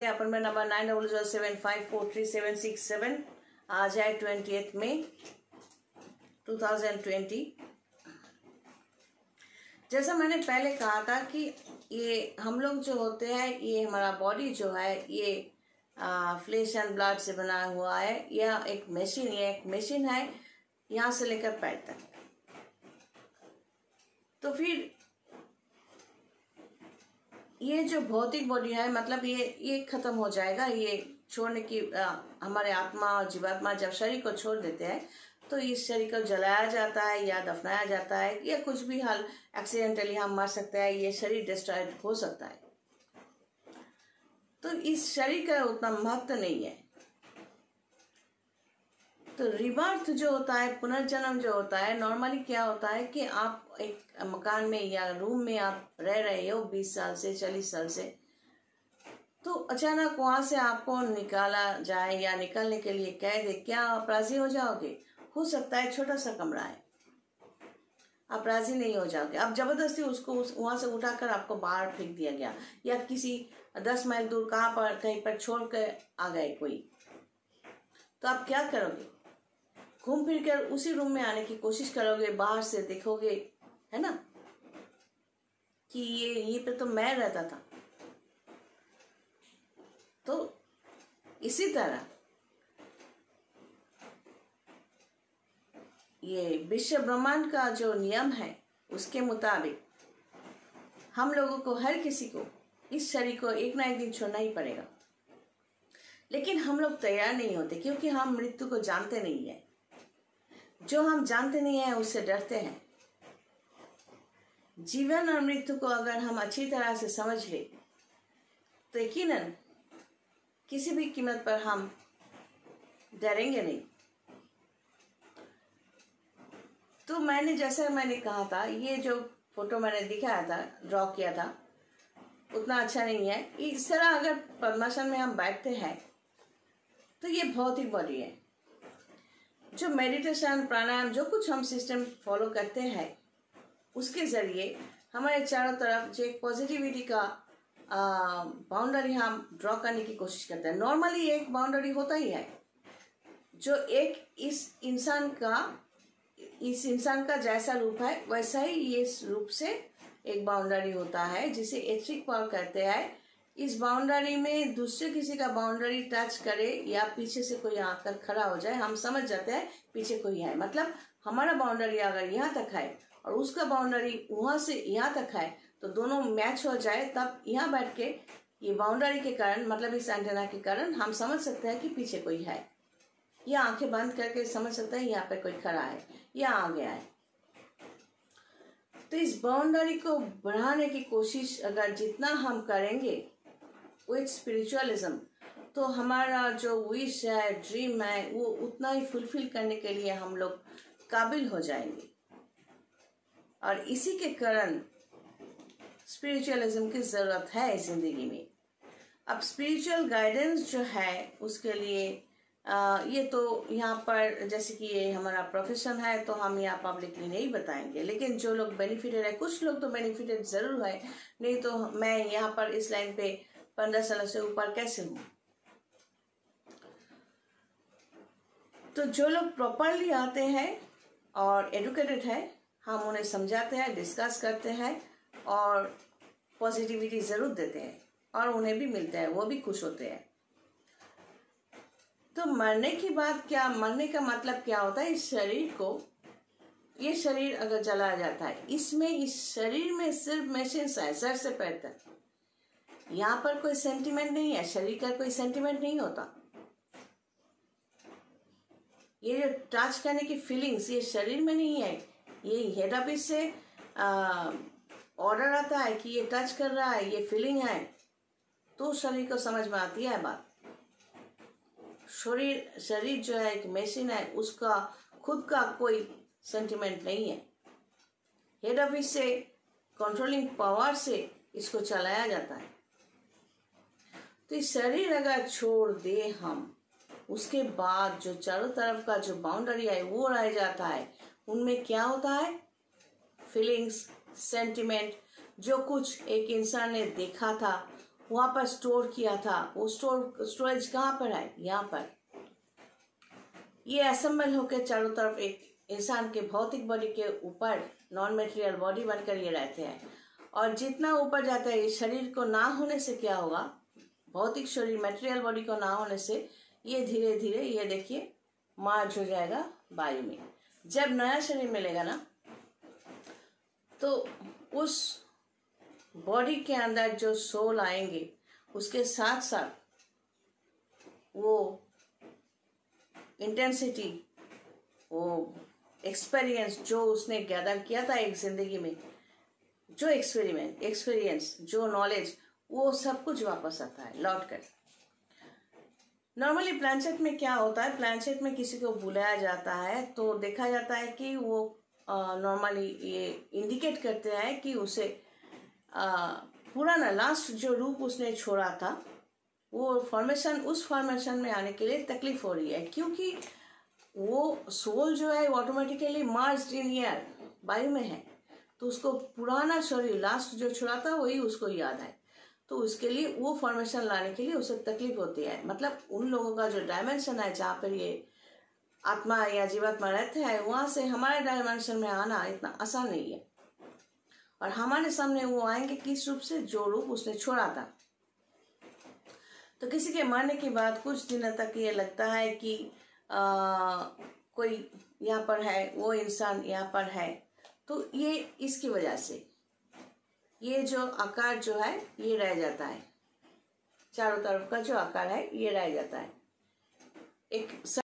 Appointment number 9007543767। आज है 28 मई 2020। जैसा मैंने पहले कहा था कि ये हम लोग जो होते हैं, ये हमारा बॉडी जो है ये फ्लेश एंड ब्लड से बना हुआ है। यह एक मशीन है यहाँ से लेकर पैर तक। तो फिर ये जो भौतिक बॉडी है, मतलब ये खत्म हो जाएगा। ये छोड़ने की हमारे आत्मा और जीवात्मा जब शरीर को छोड़ देते हैं तो इस शरीर को जलाया जाता है या दफनाया जाता है या कुछ भी हाल एक्सीडेंटली हम मर सकते हैं। ये शरीर डिस्ट्रॉयड हो सकता है। तो इस शरीर का उतना महत्व नहीं है। तो रिबर्थ जो होता है, पुनर्जन्म जो होता है, नॉर्मली क्या होता है कि आप एक मकान में या रूम में आप रह रहे हो 20 साल से 40 साल से, तो अचानक वहां से आपको निकाला जाए या निकलने के लिए कह दे, क्या आप राजी हो जाओगे? हो सकता है छोटा सा कमरा है, आप राजी नहीं हो जाओगे। आप जबरदस्ती उसको वहां से उठाकर आपको बाहर फेंक दिया गया या किसी 10 माइल दूर कहीं पर छोड़ कर आ गए कोई, तो आप क्या करोगे? घूम फिर कर उसी रूम में आने की कोशिश करोगे, बाहर से देखोगे, है ना, कि ये पे तो मैं रहता था। तो इसी तरह ये विश्व ब्रह्मांड का जो नियम है उसके मुताबिक हम लोगों को, हर किसी को इस शरीर को एक ना एक दिन छोड़ना ही पड़ेगा। लेकिन हम लोग तैयार नहीं होते क्योंकि हम मृत्यु को जानते नहीं है। जो हम जानते नहीं है उससे डरते हैं। जीवन और मृत्यु को अगर हम अच्छी तरह से समझ ले तो यकीनन किसी भी कीमत पर हम डरेंगे नहीं। तो जैसा मैंने कहा था, ये जो फोटो मैंने दिखाया था, ड्रॉ किया था, उतना अच्छा नहीं है। इस तरह अगर पद्मासन में हम बैठते हैं तो ये भौतिक बॉडी है। जो मेडिटेशन, प्राणायाम, जो कुछ हम सिस्टम फॉलो करते हैं उसके जरिए हमारे चारों तरफ जो एक पॉजिटिविटी का बाउंड्री हम ड्रॉ करने की कोशिश करते हैं। नॉर्मली एक बाउंड्री होता ही है जो एक इस इंसान का जैसा रूप है वैसा ही ये रूप से एक बाउंड्री होता है जिसे एथिक पावर कहते हैं। इस बाउंड्री में दूसरे किसी का बाउंड्री टच करे या पीछे से कोई आकर खड़ा हो जाए, हम समझ जाते हैं पीछे कोई है। मतलब हमारा बाउंड्री अगर यहाँ तक है और उसका बाउंड्री वहां से यहाँ तक है तो दोनों मैच हो जाए, तब यहाँ बैठ के ये बाउंड्री के कारण, मतलब इस एंटेना के कारण हम समझ सकते हैं कि पीछे कोई है, या आंखें बंद करके समझ सकते हैं यहाँ पे कोई खड़ा है या आ गया है। तो इस बाउंड्री को बढ़ाने की कोशिश अगर जितना हम करेंगे विथ स्पिरिचुअलिज्म, तो हमारा जो विश है, ड्रीम है, वो उतना ही फुलफिल करने के लिए हम लोग काबिल हो जाएंगे। और इसी के कारण स्पिरिचुअलिज्म की जरूरत है जिंदगी में। अब स्पिरिचुअल गाइडेंस जो है उसके लिए ये तो यहाँ पर, जैसे कि ये हमारा प्रोफेशन है तो हम यहाँ पब्लिकली नहीं बताएंगे, लेकिन जो लोग बेनिफिटेड है, कुछ लोग तो बेनिफिटेड जरूर है, नहीं तो मैं यहाँ पर इस लाइन पे 15 साल से ऊपर कैसे हूँ। तो जो लोग प्रॉपरली आते हैं और एडुकेटेड है, हम उन्हें समझाते हैं, डिस्कस करते हैं और पॉजिटिविटी जरूर देते हैं और उन्हें भी मिलता है, वो भी खुश होते हैं। तो मरने की बात क्या, मरने का मतलब क्या होता है? इस शरीर को, ये शरीर अगर जलाया जाता है, इसमें, इस शरीर में सिर्फ मशीन है, सर से पैर तक। यहाँ पर कोई सेंटिमेंट नहीं है, शरीर का कोई सेंटिमेंट नहीं होता। ये जो टच करने की फीलिंग्स ये शरीर में नहीं है, ये हेड ऑफिस से ऑर्डर आता है कि ये टच कर रहा है, ये फीलिंग है, तो शरीर को समझ में आती है बात। शरीर जो है एक मशीन है, उसका खुद का कोई सेंटिमेंट नहीं है। हेड ऑफिस से, कंट्रोलिंग पावर से इसको चलाया जाता है। तो इस शरीर अगर छोड़ दे हम, उसके बाद जो चारों तरफ का जो बाउंड्री है वो रह जाता है। उनमें क्या होता है? फीलिंग्स, सेंटिमेंट, जो कुछ एक इंसान ने देखा था वहां पर स्टोर किया था, वो स्टोरेज कहाँ पर है, यहाँ पर। ये असेंबल होकर चारों तरफ एक इंसान के भौतिक बॉडी के ऊपर नॉन मेटेरियल बॉडी बनकर ये रहते हैं। और जितना ऊपर जाता है, इस शरीर को ना होने से क्या होगा, भौतिक शरीर मेटेरियल बॉडी को ना होने से ये धीरे धीरे ये देखिए मार्च हो जाएगा वायु में। जब नया शरीर मिलेगा ना, तो उस बॉडी के अंदर जो सोल आएंगे, उसके साथ साथ वो इंटेंसिटी, वो एक्सपीरियंस जो उसने गैदर किया था एक जिंदगी में, जो एक्सपीरियंस, जो नॉलेज, वो सब कुछ वापस आता है लौट कर। नॉर्मली प्लानचेट में क्या होता है, प्लानचेट में किसी को बुलाया जाता है तो देखा जाता है कि वो नॉर्मली ये इंडिकेट करते हैं कि उसे पुराना लास्ट जो रूप उसने छोड़ा था, वो फॉर्मेशन, उस फॉर्मेशन में आने के लिए तकलीफ हो रही है, क्योंकि वो सोल जो है ऑटोमेटिकली मार्च इन एयर, वायु में है। तो उसको पुराना शरीर लास्ट जो छोड़ा था वही उसको याद है। तो उसके लिए वो फॉर्मेशन लाने के लिए उसे तकलीफ होती है। मतलब उन लोगों का जो डायमेंशन है जहाँ पर ये आत्मा या जीवात्मा रहते हैं, वहां से हमारे डायमेंशन में आना इतना आसान नहीं है। और हमारे सामने वो आएंगे किस रूप से, जो रूप उसने छोड़ा था। तो किसी के मरने के बाद कुछ दिनों तक ये लगता है कि कोई यहाँ पर है, वो इंसान यहाँ पर है। तो ये इसकी वजह से ये जो आकार जो है ये रह जाता है, चारों तरफ का जो आकार है ये रह जाता है। एक